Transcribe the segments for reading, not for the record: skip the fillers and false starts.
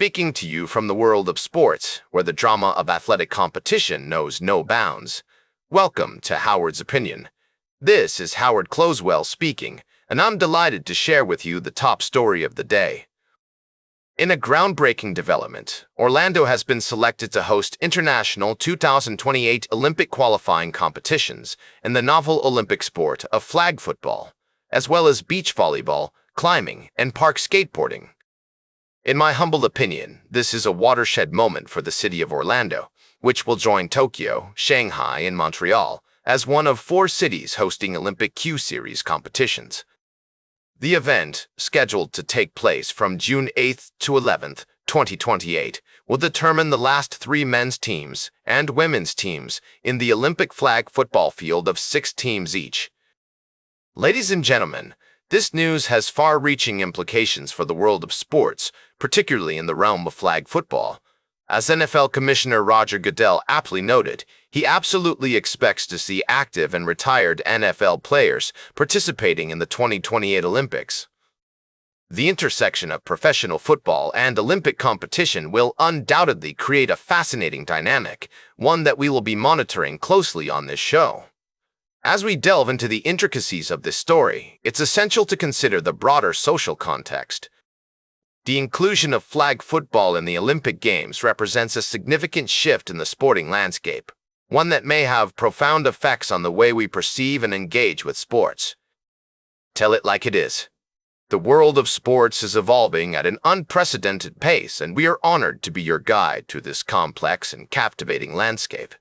speaking to you from the world of sports, where the drama of athletic competition knows no bounds. Welcome to Howard's Opinion. This is Howard Closewell speaking, and I'm delighted to share with you the top story of the day. In a groundbreaking development, Orlando has been selected to host international 2028 Olympic qualifying competitions in the novel Olympic sport of flag football, as well as beach volleyball, climbing, and park skateboarding. In my humble opinion, this is a watershed moment for the city of Orlando, which will join Tokyo, Shanghai, and Montreal as one of 4 cities hosting Olympic Q-Series competitions. The event, scheduled to take place from June 8th to 11th, 2028, will determine the last 3 men's teams and women's teams in the Olympic flag football field of 6 teams each. Ladies and gentlemen, this news has far-reaching implications for the world of sports, particularly in the realm of flag football. As NFL Commissioner Roger Goodell aptly noted, he absolutely expects to see active and retired NFL players participating in the 2028 Olympics. The intersection of professional football and Olympic competition will undoubtedly create a fascinating dynamic, one that we will be monitoring closely on this show. As we delve into the intricacies of this story, it's essential to consider the broader social context. The inclusion of flag football in the Olympic Games represents a significant shift in the sporting landscape, one that may have profound effects on the way we perceive and engage with sports. Tell it like it is. The world of sports is evolving at an unprecedented pace, and we are honored to be your guide to this complex and captivating landscape.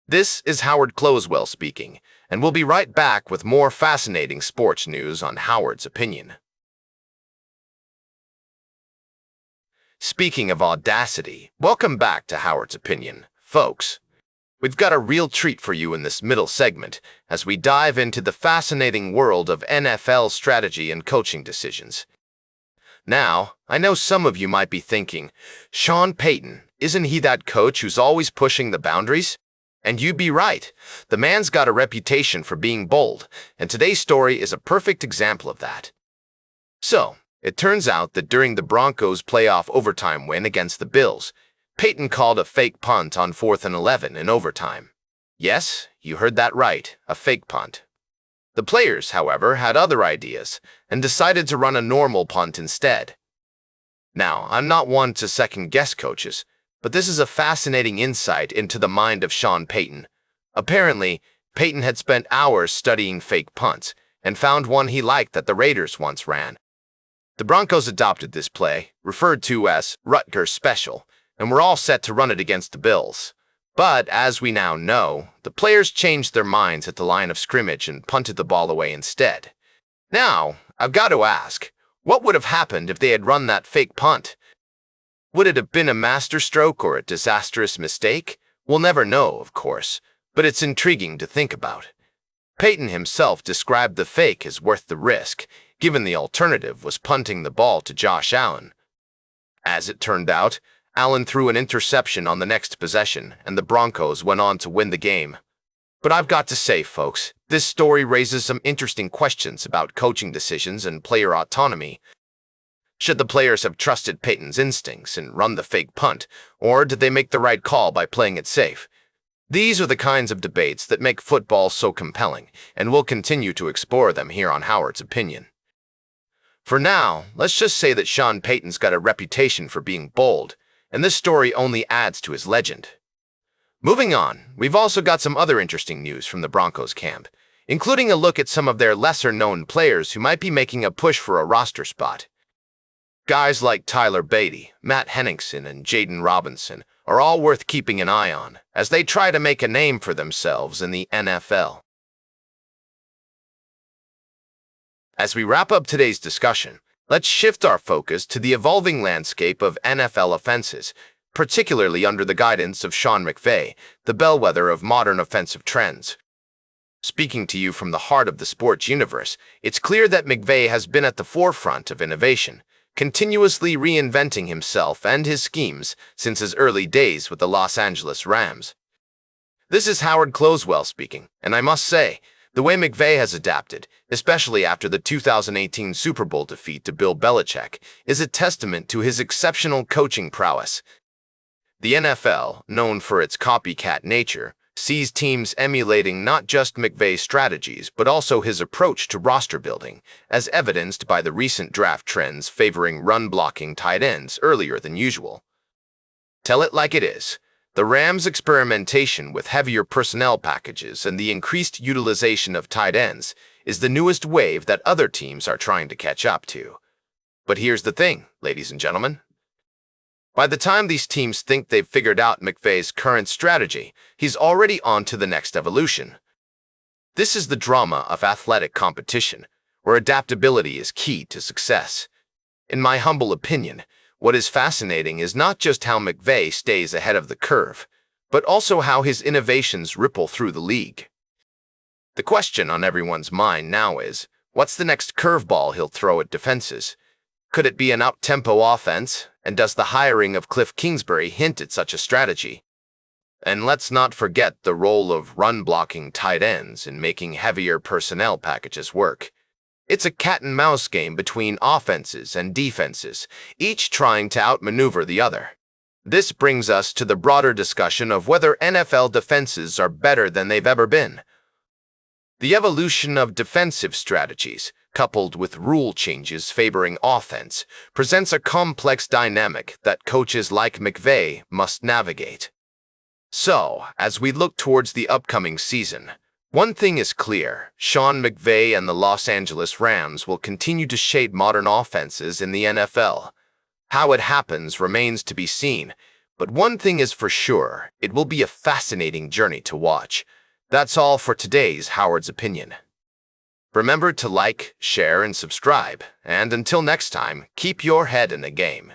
This is Howard Closewell speaking, and we'll be right back with more fascinating sports news on Howard's Opinion. Speaking of audacity, welcome back to Howard's Opinion, folks. We've got a real treat for you in this middle segment as we dive into the fascinating world of NFL strategy and coaching decisions. Now, I know some of you might be thinking, Sean Payton, isn't he that coach who's always pushing the boundaries? And you'd be right. The man's got a reputation for being bold, and today's story is a perfect example of that. So, it turns out that during the Broncos' playoff overtime win against the Bills, Payton called a fake punt on 4th and 11 in overtime. Yes, you heard that right, a fake punt. The players, however, had other ideas and decided to run a normal punt instead. Now, I'm not one to second-guess coaches, but this is a fascinating insight into the mind of Sean Payton. Apparently, Payton had spent hours studying fake punts and found one he liked that the Raiders once ran. The Broncos adopted this play, referred to as Rutgers Special, and were all set to run it against the Bills. But, as we now know, the players changed their minds at the line of scrimmage and punted the ball away instead. Now, I've got to ask, what would have happened if they had run that fake punt? Would it have been a masterstroke or a disastrous mistake? We'll never know, of course, but it's intriguing to think about. Payton himself described the fake as worth the risk, given the alternative was punting the ball to Josh Allen. As it turned out, Allen threw an interception on the next possession, and the Broncos went on to win the game. But I've got to say, folks, this story raises some interesting questions about coaching decisions and player autonomy. Should the players have trusted Payton's instincts and run the fake punt, or did they make the right call by playing it safe? These are the kinds of debates that make football so compelling, and we'll continue to explore them here on Howard's Opinion. For now, let's just say that Sean Payton's got a reputation for being bold, and this story only adds to his legend. Moving on, we've also got some other interesting news from the Broncos camp, including a look at some of their lesser-known players who might be making a push for a roster spot. Guys like Tyler Beatty, Matt Henningsen, and Jaden Robinson are all worth keeping an eye on as they try to make a name for themselves in the NFL. As we wrap up today's discussion, let's shift our focus to the evolving landscape of NFL offenses, particularly under the guidance of Sean McVay, the bellwether of modern offensive trends. Speaking to you from the heart of the sports universe, it's clear that McVay has been at the forefront of innovation, continuously reinventing himself and his schemes since his early days with the Los Angeles Rams. This is Howard Closewell speaking, and I must say, The way McVay has adapted, especially after the 2018 Super Bowl defeat to Bill Belichick, is a testament to his exceptional coaching prowess. The NFL, known for its copycat nature, sees teams emulating not just McVay's strategies but also his approach to roster building, as evidenced by the recent draft trends favoring run-blocking tight ends earlier than usual. Tell it like it is. The Rams' experimentation with heavier personnel packages and the increased utilization of tight ends is the newest wave that other teams are trying to catch up to. But here's the thing, ladies and gentlemen. By the time these teams think they've figured out McVay's current strategy, he's already on to the next evolution. This is the drama of athletic competition, where adaptability is key to success. In my humble opinion, what is fascinating is not just how McVay stays ahead of the curve, but also how his innovations ripple through the league. The question on everyone's mind now is, what's the next curveball he'll throw at defenses? Could it be an up-tempo offense, and does the hiring of Cliff Kingsbury hint at such a strategy? And let's not forget the role of run-blocking tight ends in making heavier personnel packages work. It's a cat-and-mouse game between offenses and defenses, each trying to outmaneuver the other. This brings us to the broader discussion of whether NFL defenses are better than they've ever been. The evolution of defensive strategies, coupled with rule changes favoring offense, presents a complex dynamic that coaches like McVay must navigate. So, as we look towards the upcoming season, one thing is clear: Sean McVay and the Los Angeles Rams will continue to shape modern offenses in the NFL. How it happens remains to be seen, but one thing is for sure: it will be a fascinating journey to watch. That's all for today's Howard's Opinion. Remember to like, share, and subscribe, and until next time, keep your head in the game.